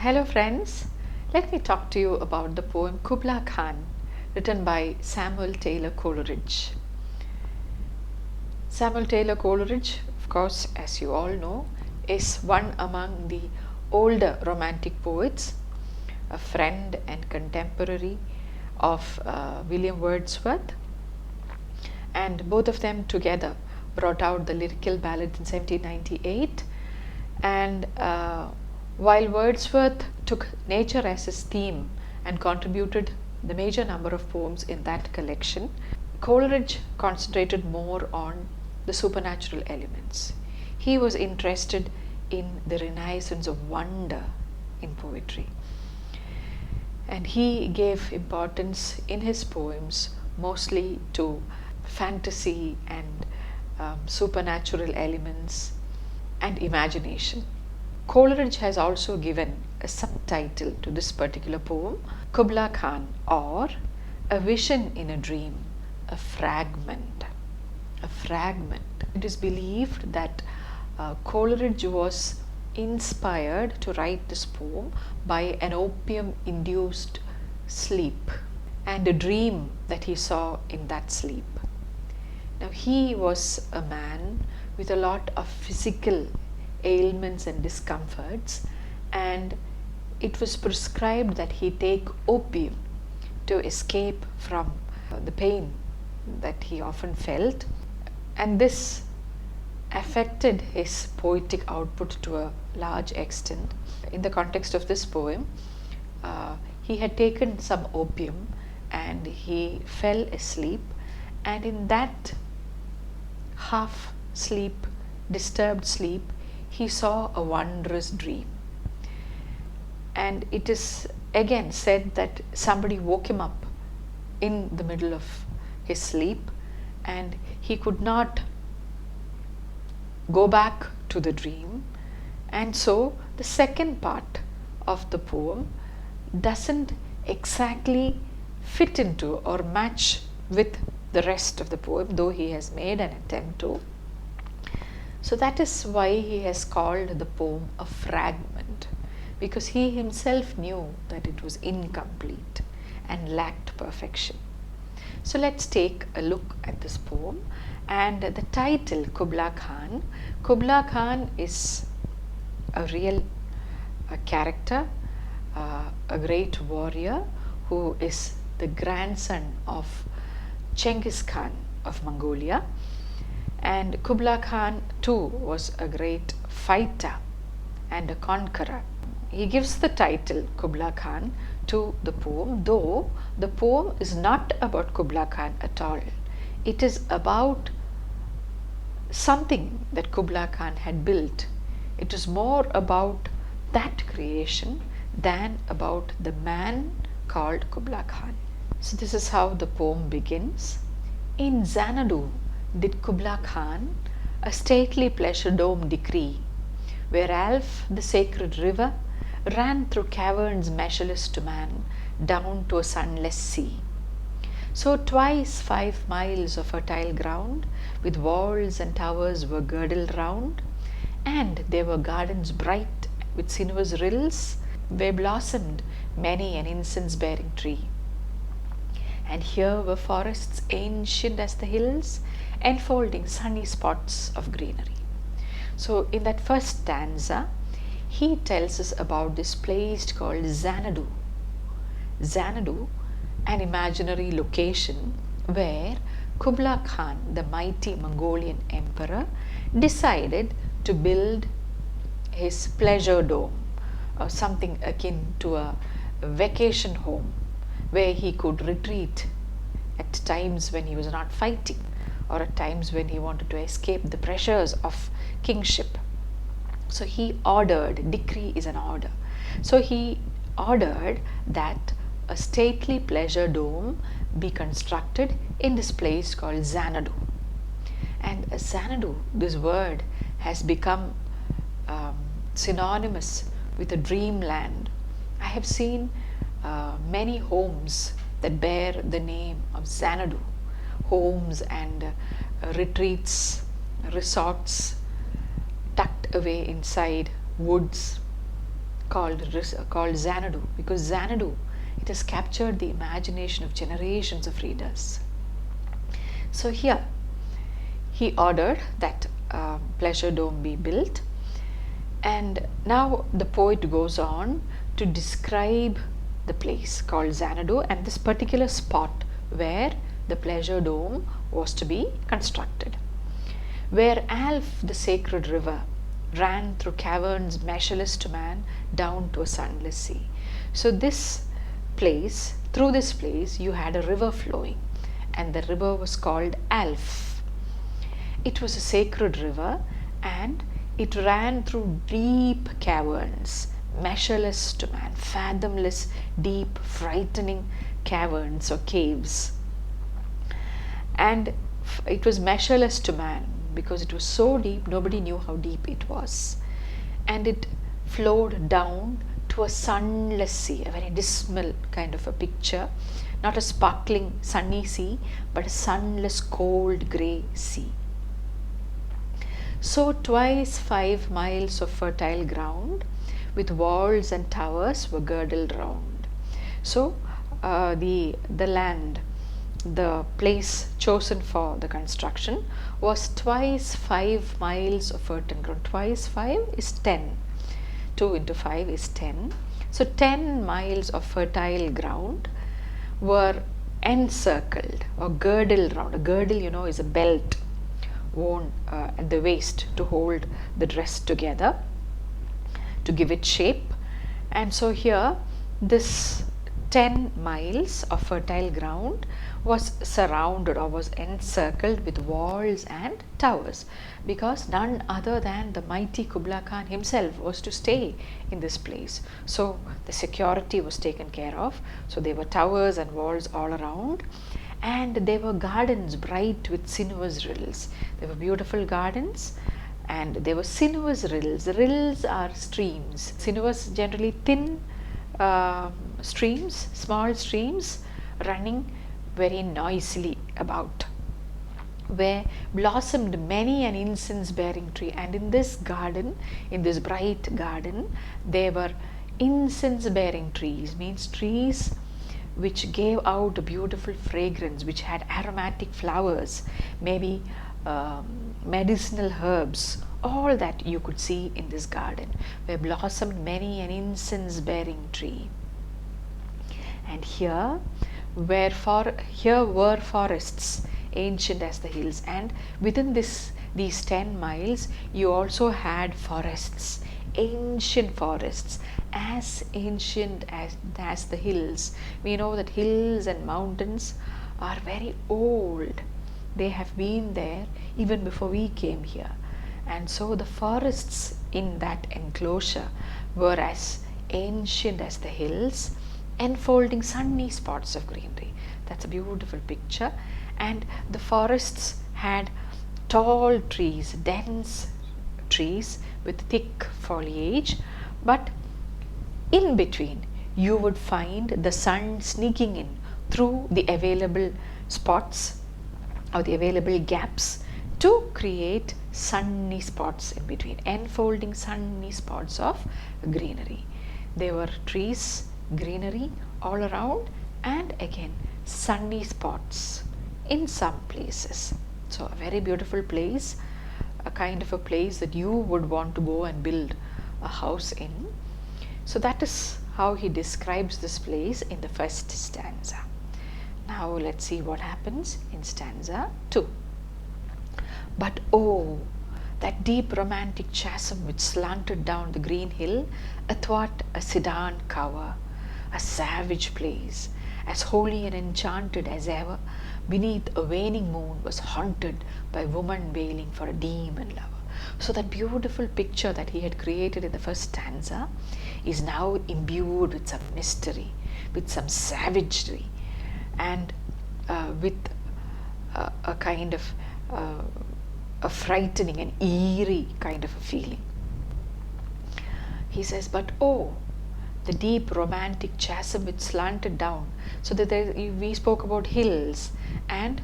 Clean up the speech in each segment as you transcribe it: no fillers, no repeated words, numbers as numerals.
Hello friends, let me talk to you about the poem Kubla Khan written by Samuel Taylor Coleridge. Samuel Taylor Coleridge, of course, as you all know, is one among the older romantic poets, a friend and contemporary of William Wordsworth, and both of them together brought out the lyrical ballad in 1798. And while Wordsworth took nature as his theme and contributed the major number of poems in that collection, Coleridge concentrated more on the supernatural elements. He was interested in the renaissance of wonder in poetry, and he gave importance in his poems mostly to fantasy and supernatural elements and imagination. Coleridge has also given a subtitle to this particular poem, Kubla Khan, or A Vision in a Dream, a Fragment. A fragment. It is believed that Coleridge was inspired to write this poem by an opium-induced sleep and a dream that he saw in that sleep. Now, he was a man with a lot of physical ailments and discomforts, and it was prescribed that he take opium to escape from the pain that he often felt, and this affected his poetic output to a large extent. In the context of this poem, he had taken some opium and he fell asleep, and in that half sleep, disturbed sleep, he saw a wondrous dream. And it is again said that somebody woke him up in the middle of his sleep and he could not go back to the dream. And so the second part of the poem doesn't exactly fit into or match with the rest of the poem, though he has made an attempt to. So that is why he has called the poem a fragment, because he himself knew that it was incomplete and lacked perfection. So let's take a look at this poem. And the title, Kubla Khan. Kubla Khan is a real character, a great warrior who is the grandson of Genghis Khan of Mongolia. And Kubla Khan too was a great fighter and a conqueror. He gives the title Kubla Khan to the poem, though the poem is not about Kubla Khan at all. It is about something that Kubla Khan had built. It is more about that creation than about the man called Kubla Khan. So this is how the poem begins. In Xanadu did Kubla Khan a stately pleasure dome decree, where Alph, the sacred river, ran through caverns measureless to man, down to a sunless sea. So twice 5 miles of fertile ground, with walls and towers were girdled round, and there were gardens bright with sinuous rills, where blossomed many an incense-bearing tree. And here were forests ancient as the hills, enfolding sunny spots of greenery. So in that first stanza, he tells us about this place called Xanadu. Xanadu, an imaginary location where Kubla Khan, the mighty Mongolian emperor, decided to build his pleasure dome, or something akin to a vacation home, where he could retreat at times when he was not fighting, or at times when he wanted to escape the pressures of kingship. So he ordered, decree is an order. So he ordered that a stately pleasure dome be constructed in this place called Xanadu. And Xanadu, this word, has become synonymous with a dreamland. I have seen many homes that bear the name of Xanadu, homes and retreats, resorts tucked away inside woods, called Xanadu, because Xanadu, it has captured the imagination of generations of readers. So here he ordered that pleasure dome be built, and now the poet goes on to describe the place called Xanadu and this particular spot where the pleasure dome was to be constructed, where Alph, the sacred river, ran through caverns measureless to man down to a sunless sea. So this place, through this place, you had a river flowing, and the river was called Alph. It was a sacred river, and it ran through deep caverns, measureless to man, fathomless, deep, frightening caverns or caves. And it was measureless to man because it was so deep, nobody knew how deep it was. And it flowed down to a sunless sea, a very dismal kind of a picture, not a sparkling sunny sea, but a sunless, cold, grey sea. So twice 5 miles of fertile ground with walls and towers were girdled round. So the land, the place chosen for the construction was twice 5 miles of fertile ground. Twice 5 is 10. 2 into 5 is 10. So 10 miles of fertile ground were encircled or girdled round. A girdle, you know, is a belt worn at the waist to hold the dress together, to give it shape. And so here this 10 miles of fertile ground was surrounded or was encircled with walls and towers, because none other than the mighty Kubla Khan himself was to stay in this place. So the security was taken care of. So there were towers and walls all around, and there were gardens bright with sinuous rills. There were beautiful gardens, and there were sinuous rills. Rills are streams. Sinuous, generally thin streams, small streams running very noisily about, where blossomed many an incense bearing tree. And in this garden, in this bright garden, there were incense bearing trees, means trees which gave out a beautiful fragrance, which had aromatic flowers, maybe medicinal herbs, all that you could see in this garden, where blossomed many an incense bearing tree. And here were forests ancient as the hills, and within these 10 miles you also had forests, ancient forests, as ancient as the hills. We know that hills and mountains are very old. They have been there even before we came here. And so the forests in that enclosure were as ancient as the hills, enfolding sunny spots of greenery. That's a beautiful picture. And the forests had tall trees, dense trees with thick foliage, but in between you would find the sun sneaking in through the available spots or the available gaps to create sunny spots in between, enfolding sunny spots of greenery. There were trees, greenery all around, and again sunny spots in some places. So a very beautiful place, a kind of a place that you would want to go and build a house in. So that is how he describes this place in the first stanza. Now let's see what happens in stanza 2. But oh, that deep romantic chasm which slanted down the green hill athwart a sedan cover, a savage place, as holy and enchanted as ever, beneath a waning moon, was haunted by woman wailing for a demon lover. So that beautiful picture that he had created in the first stanza is now imbued with some mystery, with some savagery, and with a kind of a frightening and eerie kind of a feeling. He says, but oh, the deep romantic chasm which slanted down. So that we spoke about hills, and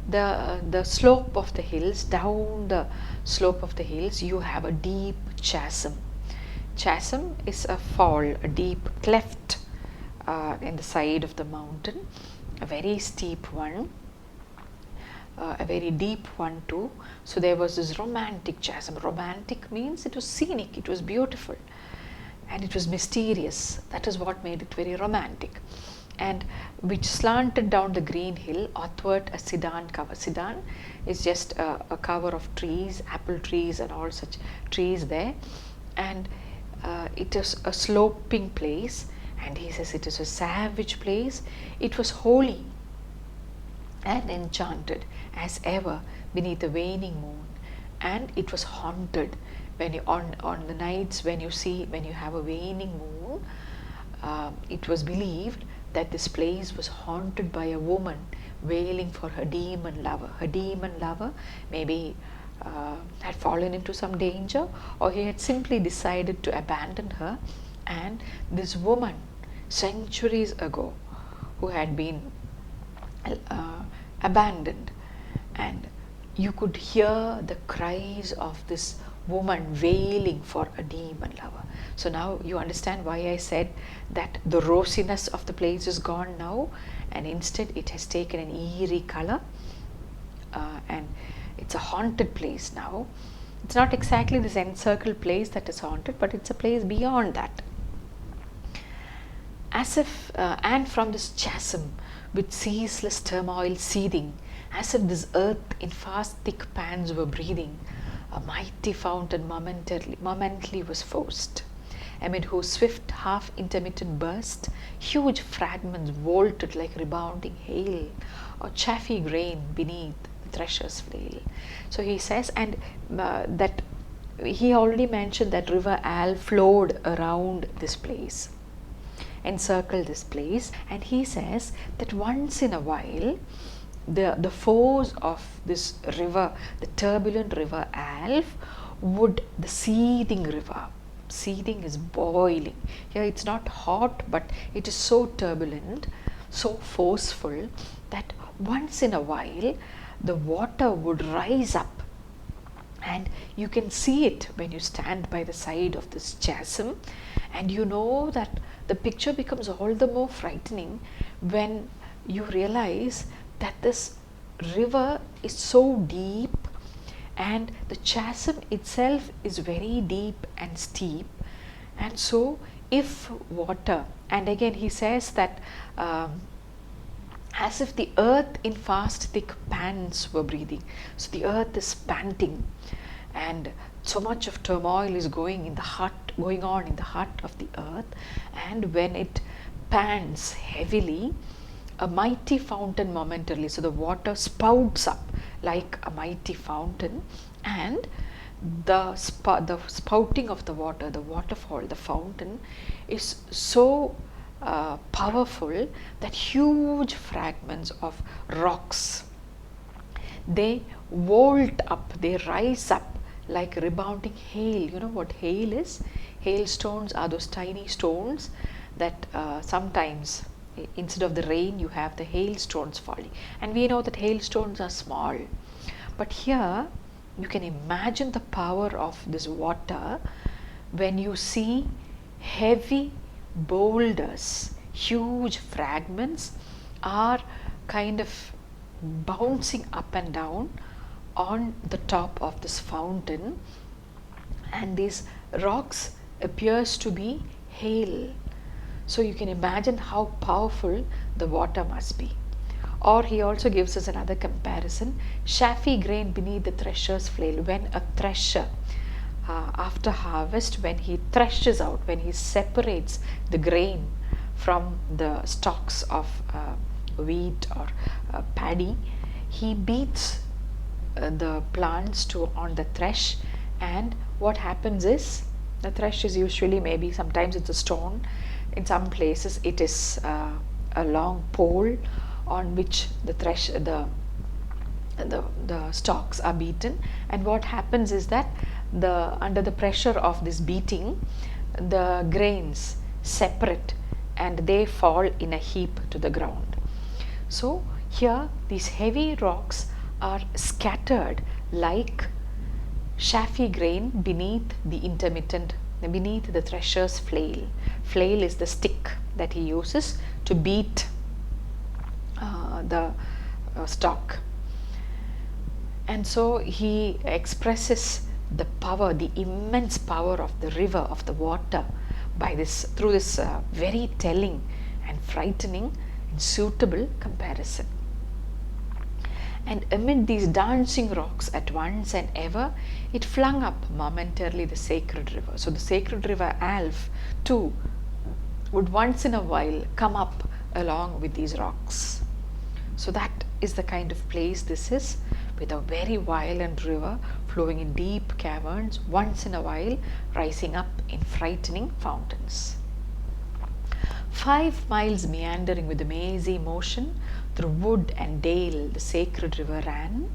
the slope of the hills, down the slope of the hills you have a deep chasm. Chasm is a fall, a deep cleft in the side of the mountain, a very steep one, a very deep one too. So there was this romantic chasm. Romantic means it was scenic, it was beautiful, and it was mysterious. That is what made it very romantic. And which slanted down the green hill athwart a sedan cover. Sedan is just a cover of trees, apple trees and all such trees there. And it is a sloping place, and he says it is a savage place. It was holy and enchanted as ever beneath the waning moon, and it was haunted. When you on the nights when you have a waning moon, it was believed that this place was haunted by a woman wailing for her demon lover. Her demon lover maybe had fallen into some danger, or he had simply decided to abandon her, and this woman centuries ago who had been abandoned, and you could hear the cries of this woman wailing for a demon lover. So now you understand why I said that the rosiness of the place is gone now, and instead it has taken an eerie color, and it's a haunted place now. It's not exactly this encircled place that is haunted, but it's a place beyond that. As if, and from this chasm with ceaseless turmoil seething, as if this earth in fast thick pans were breathing, a mighty fountain momently was forced, amid whose swift half intermittent burst huge fragments vaulted like rebounding hail, or chaffy grain beneath the thresher's flail. So he says, and that he already mentioned that river Al flowed around this place, encircled this place, and he says that once in a while the force of this river, the turbulent river Alf, the seething river, seething is boiling. Here it's not hot, but it is so turbulent, so forceful, that once in a while the water would rise up, and you can see it when you stand by the side of this chasm, and you know that the picture becomes all the more frightening when you realize that this river is so deep, and the chasm itself is very deep and steep. And so if water, and again he says that as if the earth in fast thick pans were breathing. So the earth is panting, and so much of turmoil is going on in the heart of the earth, and when it pans heavily, a mighty fountain momentarily, so the water spouts up like a mighty fountain, and the spouting of the water, the waterfall, the fountain is so powerful that huge fragments of rocks, they vault up, they rise up like rebounding hail. You know what hail is? Hailstones are those tiny stones that sometimes instead of the rain you have the hailstones falling, and we know that hailstones are small, but here you can imagine the power of this water when you see heavy boulders, huge fragments are kind of bouncing up and down on the top of this fountain, and these rocks appears to be hail. So you can imagine how powerful the water must be. Or he also gives us another comparison, chaffy grain beneath the thresher's flail. When a thresher after harvest, when he threshes out, when he separates the grain from the stalks of wheat or paddy, he beats the plants on the thresh, and what happens is, the thresh is usually, maybe sometimes it's a stone, in some places it is a long pole on which the stalks are beaten, and what happens is that under the pressure of this beating, the grains separate and they fall in a heap to the ground. So here these heavy rocks are scattered like chaffy grain beneath the beneath the thresher's flail. Flail is the stick that he uses to beat the stalk. And so he expresses the power, the immense power of the river, of the water, by this, through this very telling and frightening and suitable comparison. And amid these dancing rocks at once and ever, it flung up momentarily the sacred river. So the sacred river Alf too would once in a while come up along with these rocks. So that is the kind of place this is, with a very violent river flowing in deep caverns, once in a while rising up in frightening fountains. 5 miles meandering with a mazy motion through wood and dale the sacred river ran,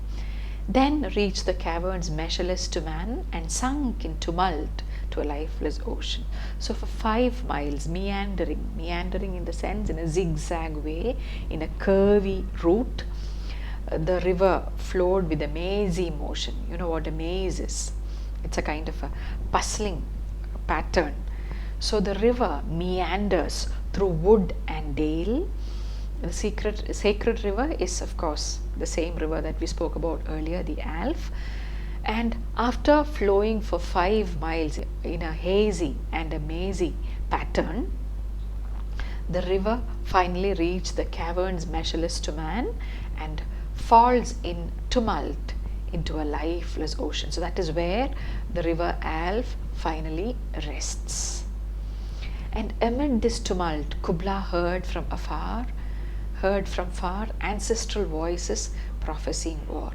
then reached the caverns measureless to man, and sunk in tumult to a lifeless ocean. So for 5 miles meandering in the sense in a zigzag way, in a curvy route, the river flowed with a mazy motion. You know what a maze is? It's a kind of a puzzling pattern. So the river meanders through wood and dale. The sacred river is, of course, the same river that we spoke about earlier, the Alf. And after flowing for 5 miles in a hazy and a mazy pattern, the river finally reached the caverns measureless to man and falls in tumult into a lifeless ocean. So that is where the river Alf finally rests. And amid this tumult, Kubla heard from far ancestral voices prophesying war.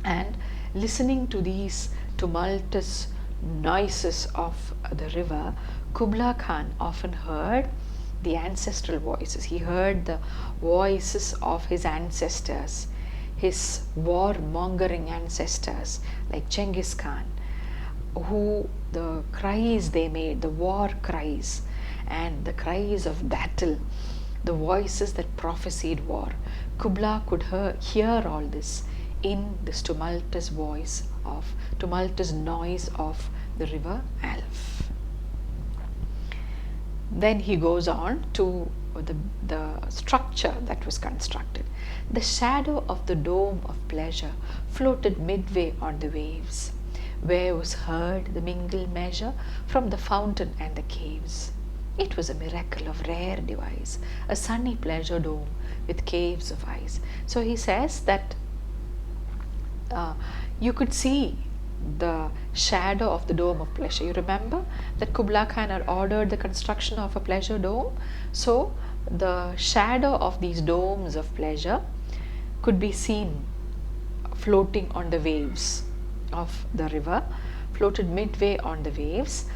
And listening to these tumultuous noises of the river, Kubla Khan often heard the ancestral voices. He heard the voices of his ancestors, his war-mongering ancestors like Genghis Khan, who the cries they made, the war cries and the cries of battle, the voices that prophesied war. Kubla could hear all this in this tumultuous noise of the river Alf. Then he goes on to the structure that was constructed. The shadow of the dome of pleasure floated midway on the waves, where was heard the mingled measure from the fountain and the caves. It was a miracle of rare device, a sunny pleasure dome with caves of ice. So he says that you could see the shadow of the dome of pleasure. You remember that Kubla Khan had ordered the construction of a pleasure dome. So the shadow of these domes of pleasure could be seen floating on the waves of the river, floated midway on the waves.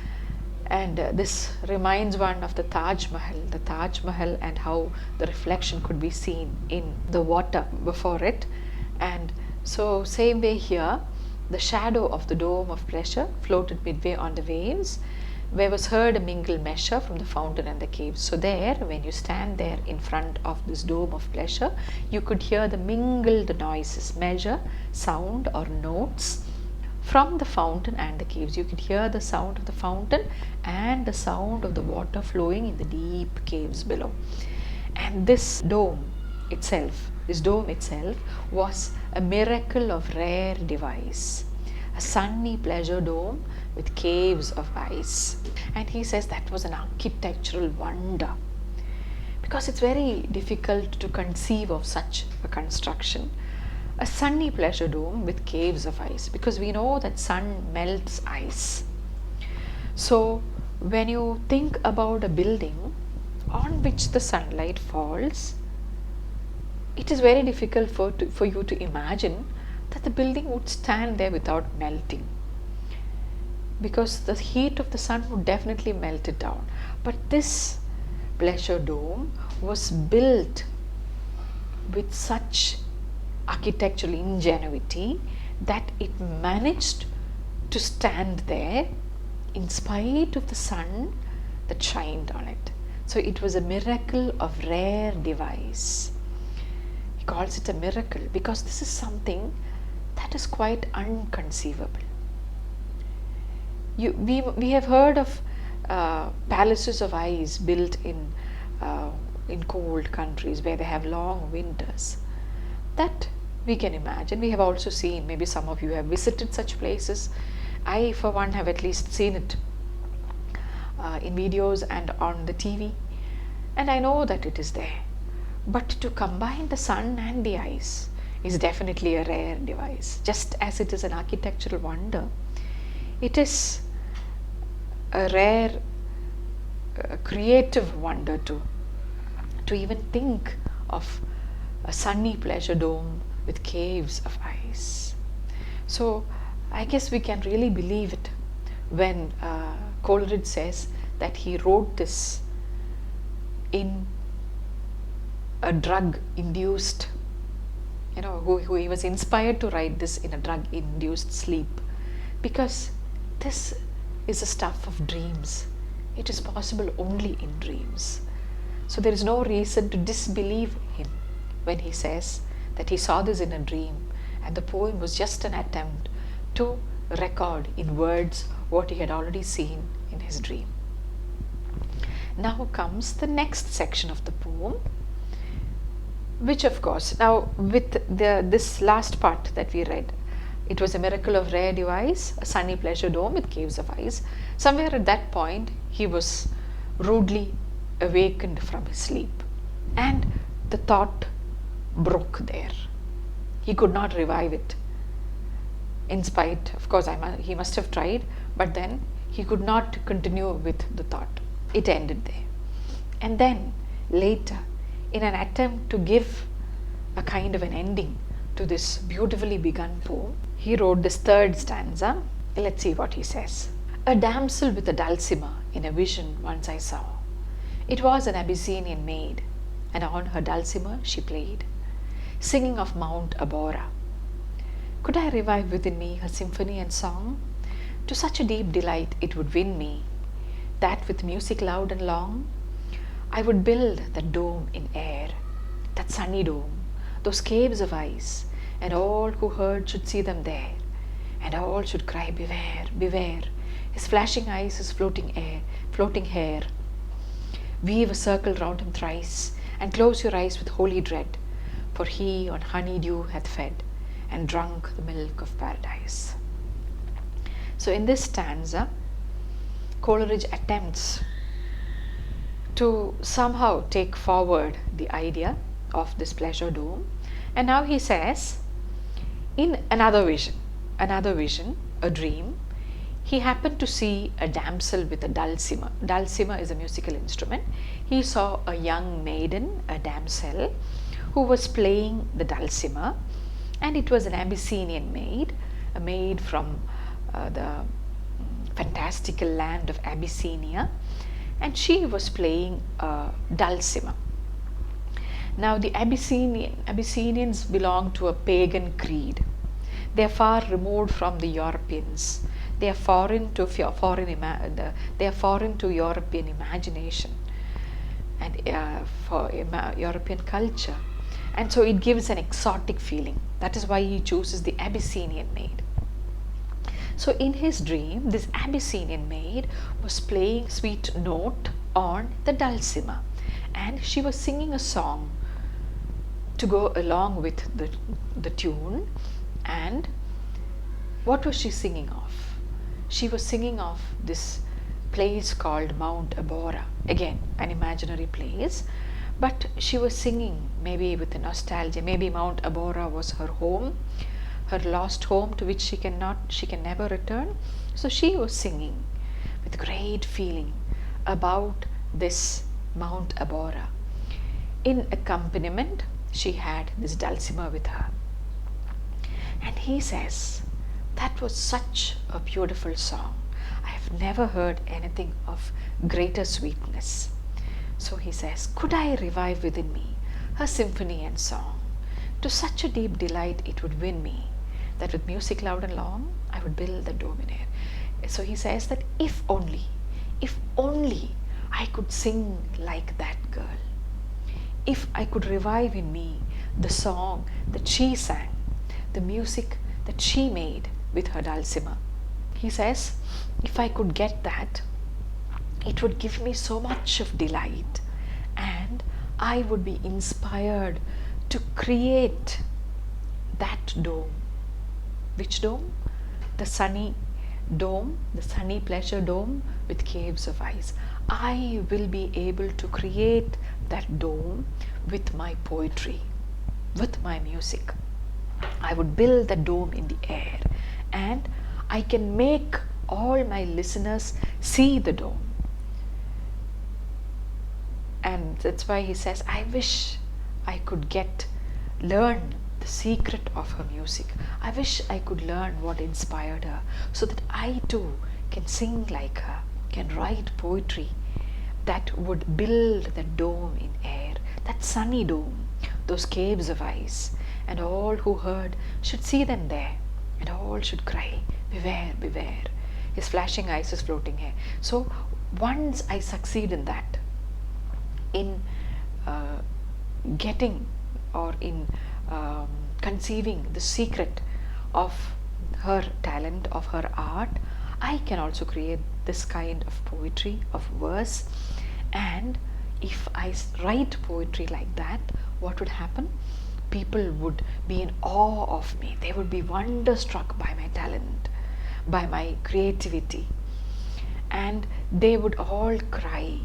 And this reminds one of the Taj Mahal and how the reflection could be seen in the water before it. And so same way here, the shadow of the dome of pleasure floated midway on the waves, where was heard a mingled measure from the fountain and the caves. So there, when you stand there in front of this dome of pleasure, you could hear the mingled noises, measure, sound or notes from the fountain and the caves. You could hear the sound of the fountain and the sound of the water flowing in the deep caves below. And this dome itself was a miracle of rare device, a sunny pleasure dome with caves of ice. And he says that was an architectural wonder, because it's very difficult to conceive of such a construction, a sunny pleasure dome with caves of ice, because we know that sun melts ice. So when you think about a building on which the sunlight falls, it is very difficult for you to imagine that the building would stand there without melting, because the heat of the sun would definitely melt it down. But this pleasure dome was built with such architectural ingenuity that it managed to stand there in spite of the sun that shined on it. So it was a miracle of rare device. He calls it a miracle because this is something that is quite unconceivable. We have heard of palaces of ice built in cold countries where they have long winters. That we can imagine. We have also seen, maybe some of you have visited such places. I, for one, have at least seen it in videos and on the TV, and I know that it is there. But to combine the sun and the ice is definitely a rare device. Just as it is an architectural wonder, it is a rare creative wonder to even think of a sunny pleasure dome with caves of ice. So I guess we can really believe it when Coleridge says that he wrote this in a drug induced, who he was inspired to write this in a drug induced sleep, because this is the stuff of dreams. It is possible only in dreams. So there is no reason to disbelieve him when he says that he saw this in a dream and the poem was just an attempt to record in words what he had already seen in his dream. Now comes the next section of the poem, which of course, now with this last part that we read, it was a miracle of rare device, a sunny pleasure dome with caves of ice. Somewhere at that point, he was rudely awakened from his sleep, and the thought broke there. He could not revive it. In spite, of course, he must have tried, but then he could not continue with the thought. It ended there. And then later, in an attempt to give a kind of an ending to this beautifully begun poem, he wrote this third stanza. Let's see what he says. A damsel with a dulcimer in a vision once I saw. It was an Abyssinian maid, and on her dulcimer she played, singing of Mount Abora. Could I revive within me her symphony and song? To such a deep delight it would win me, that with music loud and long, I would build that dome in air, that sunny dome, those caves of ice, and all who heard should see them there, and all should cry, beware, beware, his flashing eyes, his floating hair. Weave a circle round him thrice, and close your eyes with holy dread, for he on honey dew hath fed, and drunk the milk of paradise. So in this stanza, Coleridge attempts to somehow take forward the idea of this pleasure dome, and now he says, in another vision, a dream, he happened to see a damsel with a dulcimer. Dulcimer is a musical instrument. He saw a young maiden, a damsel, who was playing the dulcimer, and it was an Abyssinian maid, a maid from the fantastical land of Abyssinia, and she was playing a dulcimer. Now the Abyssinians belong to a pagan creed. They are far removed from the Europeans. They are foreign to European imagination and for European culture, and so it gives an exotic feeling. That is why he chooses the Abyssinian maid. So in his dream, this Abyssinian maid was playing sweet note on the dulcimer, and she was singing a song to go along with the tune. And what was she singing of? She was singing of this place called Mount Abora, again an imaginary place, but she was singing maybe with a nostalgia. Maybe Mount Abora was her home, her lost home to which she can never return. So she was singing with great feeling about this Mount Abora. In accompaniment, she had this dulcimer with her. And he says, that was such a beautiful song. I have never heard anything of greater sweetness. So he says, could I revive within me her symphony and song? To such a deep delight it would win me, that with music loud and long, I would build the dome in air. So he says that if only I could sing like that girl, if I could revive in me the song that she sang, the music that she made with her dulcimer, He says, if I could get that, it would give me so much of delight, and I would be inspired to create that dome. Which dome? The sunny dome, the sunny pleasure dome with caves of ice. I will be able to create that dome with my poetry, with my music. I would build the dome in the air, and I can make all my listeners see the dome. And that's why he says, I wish I could learn the secret of her music. I wish I could learn what inspired her, so that I too can sing like her, can write poetry that would build the dome in air, that sunny dome, those caves of ice, and all who heard should see them there, and all should cry, beware, beware, his flashing eyes, his floating hair. So once I succeed in that, in getting or in conceiving the secret of her talent, of her art, I can also create this kind of poetry, of verse. And if I write poetry like that, what would happen? People would be in awe of me. They would be wonderstruck by my talent, by my creativity, and they would all cry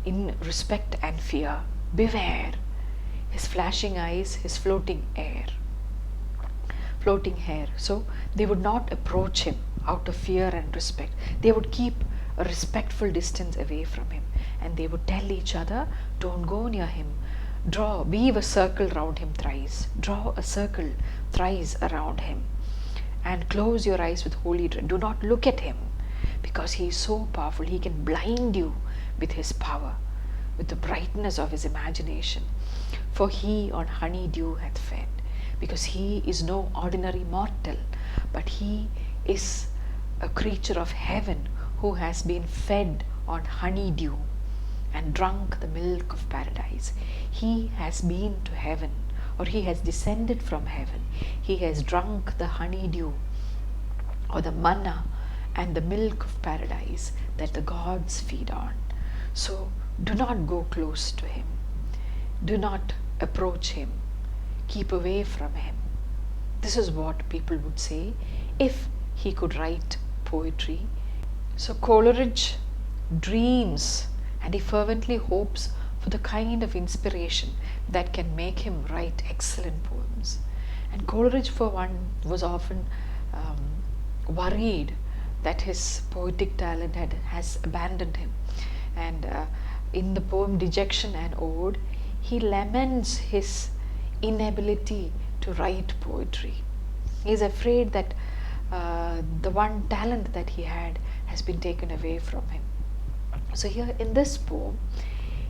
in respect and fear, beware, his flashing eyes, his floating hair. So they would not approach him out of fear and respect. They would keep a respectful distance away from him, and they would tell each other, don't go near him. Weave a circle round him thrice. Draw a circle thrice around him, and close your eyes with holy dread. Do not look at him, because he is so powerful. He can blind you with his power, with the brightness of his imagination. For he on honey dew hath fed, because he is no ordinary mortal, but he is a creature of heaven who has been fed on honey dew and drunk the milk of paradise. He has been to heaven, or he has descended from heaven. He has drunk the honey dew, or the manna and the milk of paradise that the gods feed on. So do not go close to him. Do not approach him. Keep away from him. This is what people would say if he could write poetry. So Coleridge dreams and he fervently hopes for the kind of inspiration that can make him write excellent poems. And Coleridge, for one, was often worried that his poetic talent has abandoned him. And in the poem Dejection and Ode, he laments his inability to write poetry. He is afraid that the one talent that he had has been taken away from him. So here in this poem,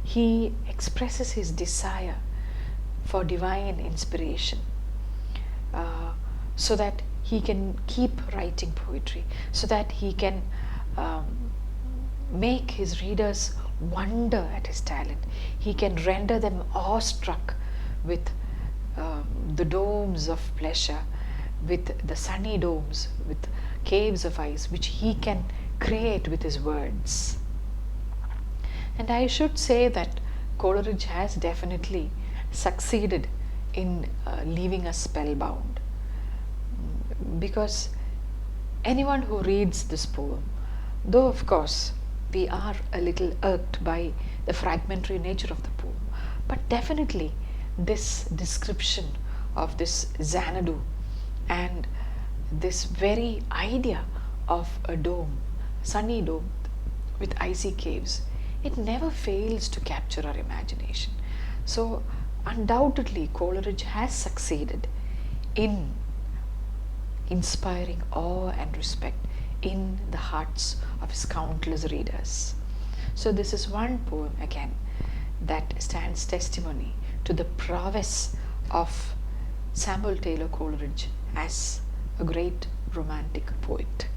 he expresses his desire for divine inspiration, so that he can keep writing poetry, so that he can make his readers wonder at his talent. He can render them awestruck with the domes of pleasure, with the sunny domes, with caves of ice, which he can create with his words. And I should say that Coleridge has definitely succeeded in leaving us spellbound, because anyone who reads this poem, though of course we are a little irked by the fragmentary nature of the poem, but definitely this description of this Xanadu and this very idea of a dome, sunny dome with icy caves, it never fails to capture our imagination. So undoubtedly Coleridge has succeeded in inspiring awe and respect in the hearts of his countless readers. So this is one poem again that stands testimony to the prowess of Samuel Taylor Coleridge as a great romantic poet.